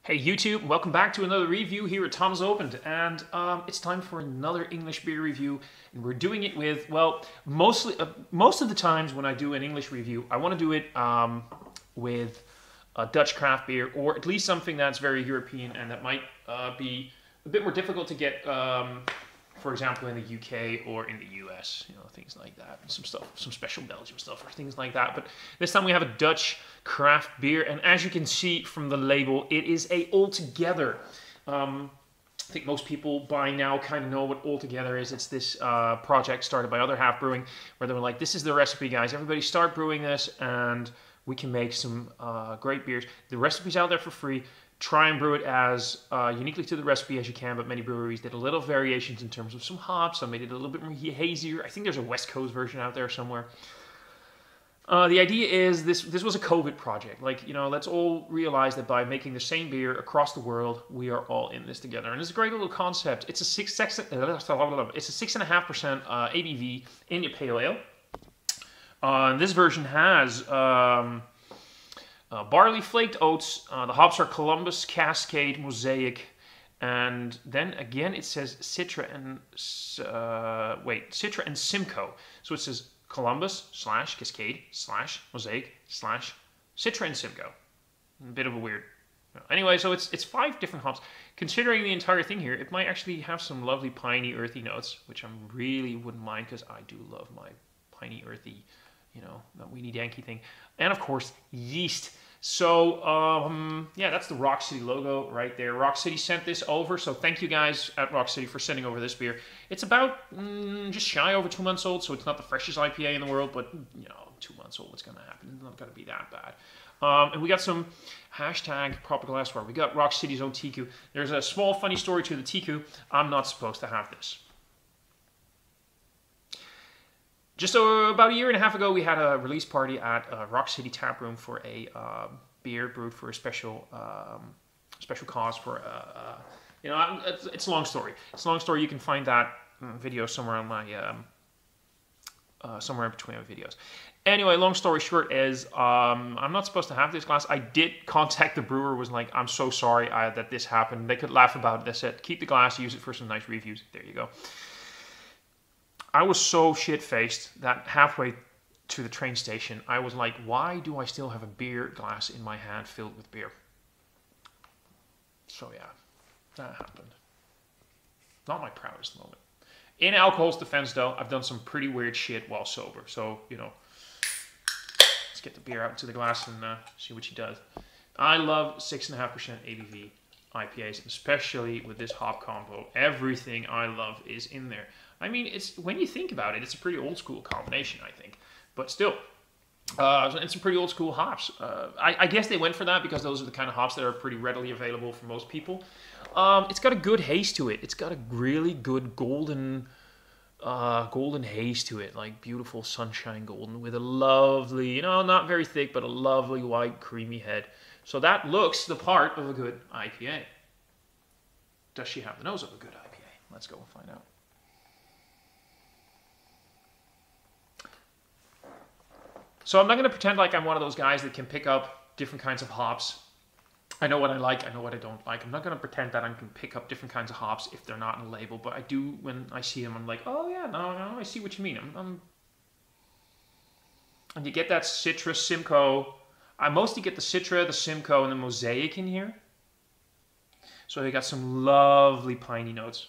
Hey YouTube, welcome back to another review here at Tom's Opent, and it's time for another English beer review, and we're doing it with, well, most of the times when I do an English review, I want to do it with a Dutch craft beer, or at least something that's very European and that might be a bit more difficult to get, for example, in the UK or in the US, things like that. Some stuff, some special Belgium stuff or things like that. But this time we have a Dutch craft beer, and as you can see from the label, it is a Altogether. I think most people by now kind of know what Altogether is. It's this project started by Other Half Brewing, where they were like, this is the recipe, guys. Everybody start brewing this, and we can make some great beers. The recipe's out there for free. Try and brew it as uniquely to the recipe as you can, but many breweries did a little variations in terms of some hops. Some made it a little bit more hazier. I think there's a West Coast version out there somewhere. The idea is this was a COVID project. Like, let's all realize that by making the same beer across the world, we are all in this together. And it's a great little concept. It's a 6.5% ABV India Pale Ale. This version has barley flaked oats. The hops are Columbus, Cascade, Mosaic, and then again it says Citra and Simcoe. So it says Columbus / Cascade / Mosaic / Citra and Simcoe. A bit of a weird. Anyway, so it's 5 different hops. Considering the entire thing here, it might actually have some lovely piney, earthy notes, which I really wouldn't mind because I do love my piney, earthy, that weenie danky thing. And of course, yeast. So, yeah, that's the Rock City logo right there. Rock City sent this over, so thank you guys at Rock City for sending over this beer. It's about just shy over 2 months old, so it's not the freshest IPA in the world, but, 2 months old, what's going to happen? It's not going to be that bad. And we got some hashtag proper glassware. We got Rock City's own Tiku. There's a small funny story to the Tiku. I'm not supposed to have this. Just about a year and a half ago, we had a release party at Rock City Tap Room for a beer brewed for a special cause. For it's a long story. It's a long story. You can find that video somewhere on my somewhere in between my videos. Anyway, long story short is I'm not supposed to have this glass. I did contact the brewer. Was like, I'm so sorry that this happened. They could laugh about it. They said, keep the glass, use it for some nice reviews. There you go. I was so shit-faced that halfway to the train station, I was like, why do I still have a beer glass in my hand filled with beer? So yeah, that happened. Not my proudest moment. In alcohol's defense, though, I've done some pretty weird shit while sober. So, let's get the beer out into the glass and see what she does. I love 6.5% ABV IPAs, especially with this hop combo. Everything I love is in there. I mean, it's when you think about it, it's a pretty old school combination, I think. But still, it's some pretty old school hops. I guess they went for that because those are the kind of hops that are pretty readily available for most people. It's got a good haze to it. It's got a really good golden haze to it, like beautiful sunshine golden with a lovely, not very thick, but a lovely white creamy head. So that looks the part of a good IPA. Does she have the nose of a good IPA? Let's go and find out. So I'm not going to pretend like I'm one of those guys that can pick up different kinds of hops. I know what I like, I know what I don't like. I'm not going to pretend that I can pick up different kinds of hops if they're not in a label, but I do when I see them. I'm like, oh yeah, no, I see what you mean. And you get that Citra, Simcoe. I mostly get the Citra, the Simcoe, and the Mosaic in here. So you got some lovely piney notes.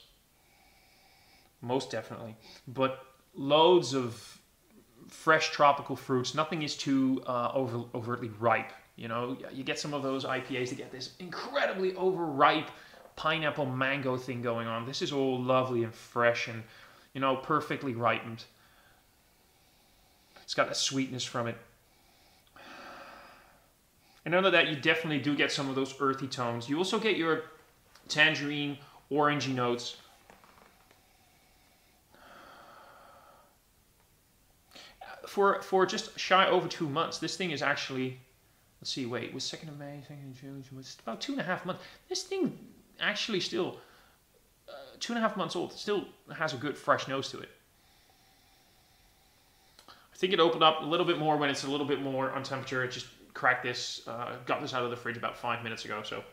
Most definitely. But loads of fresh tropical fruits. Nothing is too overtly ripe. You get some of those IPAs that get this incredibly overripe pineapple mango thing going on. This is all lovely and fresh and, perfectly ripened. It's got that sweetness from it. And under that, you definitely do get some of those earthy tones. You also get your tangerine, orangey notes. For just shy over 2 months, this thing is actually, let's see, wait, it was 2nd of May, 2nd of June, it's about 2.5 months. This thing actually still, 2.5 months old, still has a good fresh nose to it. I think it opened up a little bit more when it's a little bit more on temperature. It just cracked this, got this out of the fridge about 5 minutes ago, so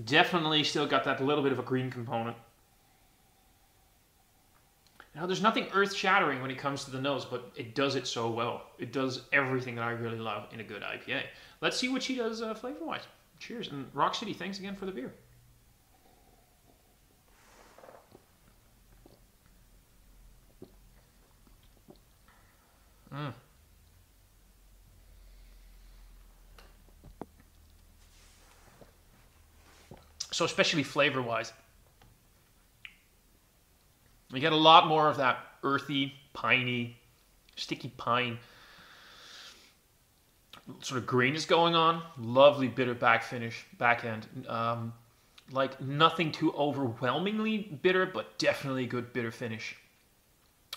Definitely still got that little bit of a green component. Now, there's nothing earth-shattering when it comes to the nose, but it does it so well. It does everything that I really love in a good IPA. Let's see what she does flavor-wise. Cheers. And Rock City, thanks again for the beer. So especially flavor-wise, you get a lot more of that earthy, piney, sticky pine sort of greenness going on. Lovely bitter back end. Like nothing too overwhelmingly bitter, but definitely good bitter finish.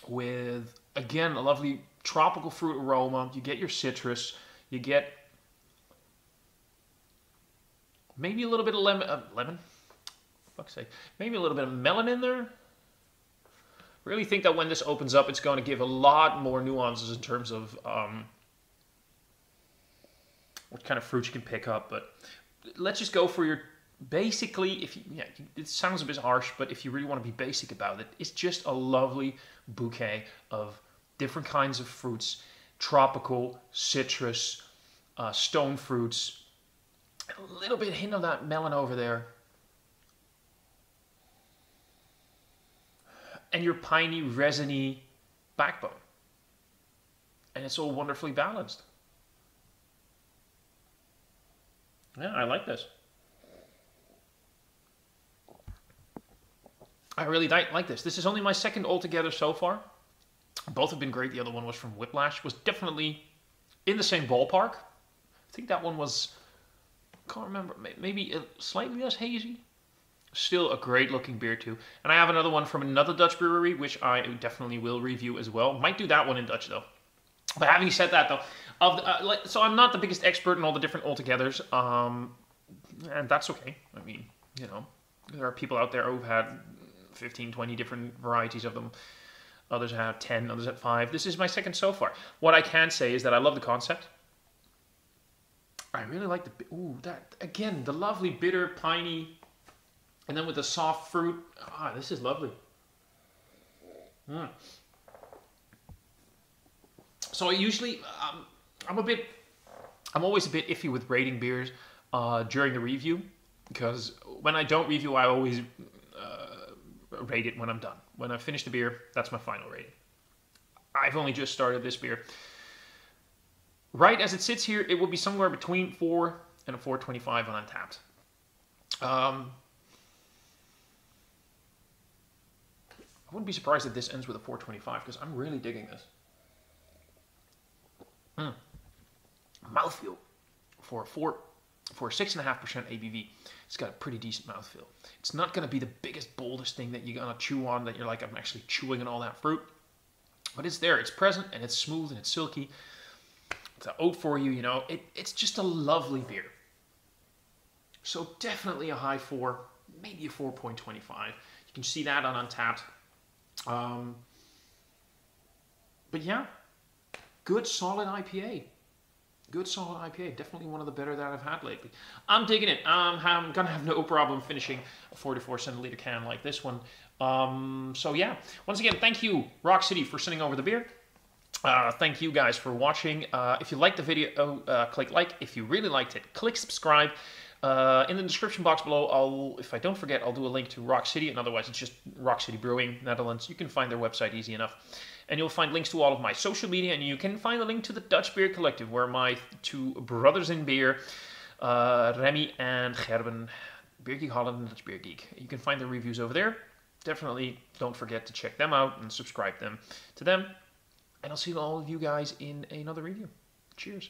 With, again, a lovely tropical fruit aroma. You get your citrus. You get maybe a little bit of lemon. Fuck's sake. Maybe a little bit of melon in there. Really think that when this opens up, it's going to give a lot more nuances in terms of what kind of fruit you can pick up. But let's just go for your, basically, if you, yeah, it sounds a bit harsh, but if you really want to be basic about it, it's just a lovely bouquet of different kinds of fruits, tropical, citrus, stone fruits, a little bit hint of that melon over there. And your piney, resiny backbone. And it's all wonderfully balanced. Yeah, I like this. I really like this. This is only my second altogether so far. Both have been great. The other one was from Whiplash. Was definitely in the same ballpark. I think that one was, can't remember, maybe slightly less hazy. Still a great looking beer too. And I have another one from another Dutch brewery, which I definitely will review as well. Might do that one in Dutch though. But having said that though, so I'm not the biggest expert in all the different altogether's, and that's okay. I mean, you know, there are people out there who've had 15, 20 different varieties of them. Others have 10, others have 5. This is my second so far. What I can say is that I love the concept. I really like the, ooh, that, again, the lovely bitter, piney, and then with the soft fruit. Ah, this is lovely. So I usually, I'm always a bit iffy with rating beers during the review, because when I don't review, I always rate it when I'm done. When I finish the beer, that's my final rating. I've only just started this beer. Right as it sits here, it will be somewhere between 4 and a 4.25 on Untapped. I wouldn't be surprised if this ends with a 4.25 because I'm really digging this. Mouthfeel for 6.5% ABV. It's got a pretty decent mouthfeel. It's not going to be the biggest, boldest thing that you're going to chew on that you're like, I'm actually chewing on all that fruit. But it's there. It's present and it's smooth and it's silky. It's an oat for you, you know. It's just a lovely beer. So definitely a high 4, maybe a 4.25. You can see that on Untapped. But yeah, good solid IPA. Good solid IPA. Definitely one of the better that I've had lately. I'm digging it. I'm going to have no problem finishing a 44 centiliter can like this one. So yeah, once again, thank you, Rock City, for sending over the beer. Thank you guys for watching. If you liked the video, click like. If you really liked it, click subscribe. In the description box below, if I don't forget, I'll do a link to Rock City, and otherwise it's just Rock City Brewing, Netherlands. You can find their website easy enough. And you'll find links to all of my social media, and you can find a link to the Dutch Beer Collective, where my two brothers in beer, Remy and Gerben, Beer Geek Holland and Dutch Beer Geek. You can find their reviews over there. Definitely don't forget to check them out and subscribe to them. And I'll see all of you guys in another review. Cheers.